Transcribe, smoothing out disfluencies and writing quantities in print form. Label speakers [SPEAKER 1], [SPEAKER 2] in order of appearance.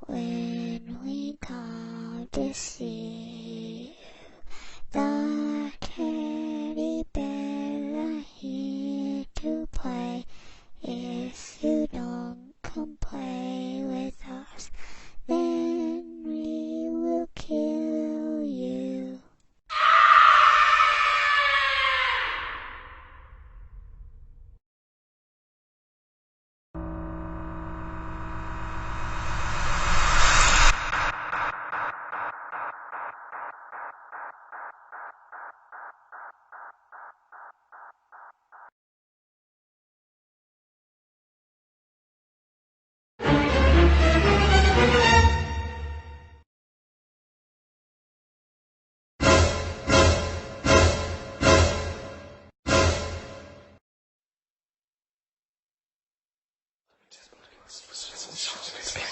[SPEAKER 1] when we come to see you. The teddy bears are here to play. If you don't come play with us, then we will kill you.
[SPEAKER 2] Suspense.